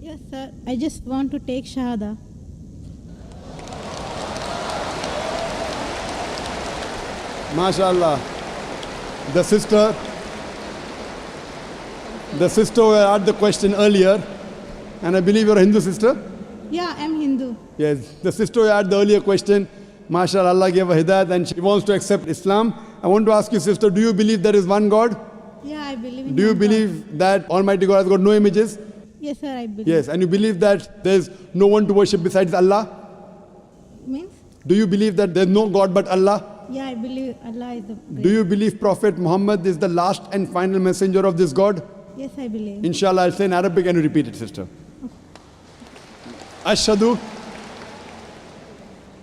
Yes, sir. I just want to take Shahada. MashaAllah. The sister who had the question earlier, and I believe you're a Hindu sister? Yeah, I'm Hindu. Yes, the sister who had the earlier question, MashaAllah, Allah gave her hidayat and she wants to accept Islam. I want to ask you, sister, do you believe there is one God? Yeah, I believe in Do you one God. believe that Almighty God has got no images? Yes, sir, I believe. Yes, and you believe that there's no one to worship besides Allah? Means? Do you believe that there's no God but Allah? Yeah, I believe Allah is the great. Do you believe Prophet Muhammad is the last and final messenger of this God? Yes, I believe. Inshallah, I'll say in Arabic and you repeat it, sister. Ashhadu.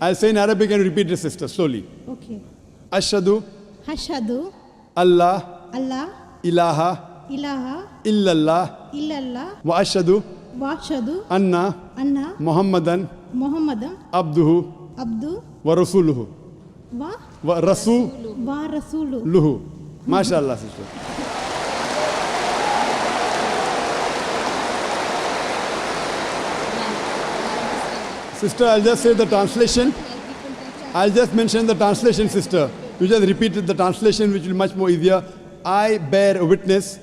I'll say in Arabic and repeat it, sister, slowly. Okay. Ashhadu Hashadu Allah Allah ilaha ilaha illallah illallah wa ashhadu washadu anna anna Muhammadan Muhammadan abduhu abdu wa rasuluhu wa wa rasuluhu. wa rasulu. MashaAllah, sister. Sister, I'll just say the translation. I'll just mention the translation, sister. You just repeated the translation, which will be much more easier. I bear witness.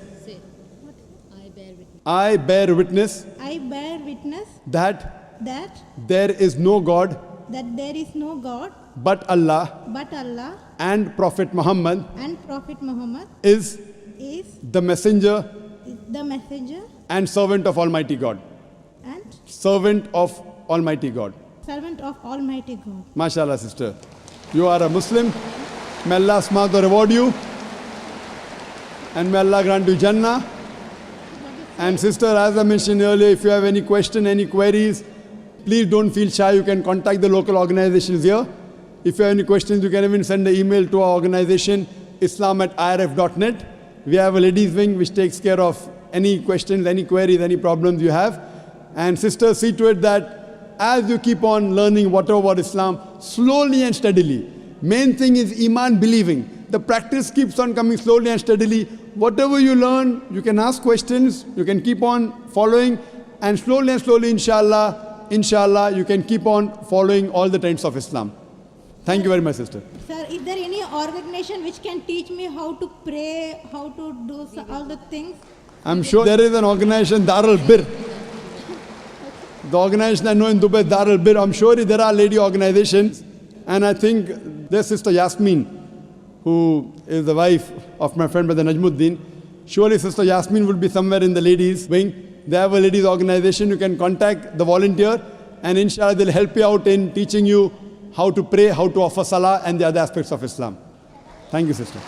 I bear witness I bear witness that that there is no God there is no God but Allah but Allah and Prophet Muhammad and Prophet Muhammad is is the messenger the messenger and servant of Almighty God. and Servant of Almighty God. servant of Almighty God. MashaAllah, sister. You are a Muslim. May Allah subhanahu reward you. And may Allah grant you Jannah. And sister, as I mentioned earlier, if you have any question, any queries, please don't feel shy. You can contact the local organizations here. If you have any questions, you can even send an email to our organization, islam@irf.net. We have a ladies wing which takes care of any questions, any queries, any problems you have. And sister, see to it that as you keep on learning whatever about Islam, slowly and steadily. Main thing is Iman, believing. The practice keeps on coming slowly and steadily. Whatever you learn, you can ask questions, you can keep on following, and slowly, inshallah, you can keep on following all the trends of Islam. Thank you very much, sister. Sir, is there any organization which can teach me how to pray, how to do all the things? I'm sure there is an organization, Darul Bir. The organization I know in Dubai, Darul Bir. I'm sure there are lady organizations. And I think there's Sister Yasmin, who is the wife of my friend Brother Najmuddin. Surely Sister Yasmin will be somewhere in the ladies wing. They have a ladies organization. You can contact the volunteer and inshallah they'll help you out in teaching you how to pray, how to offer salah and the other aspects of Islam. Thank you, sister.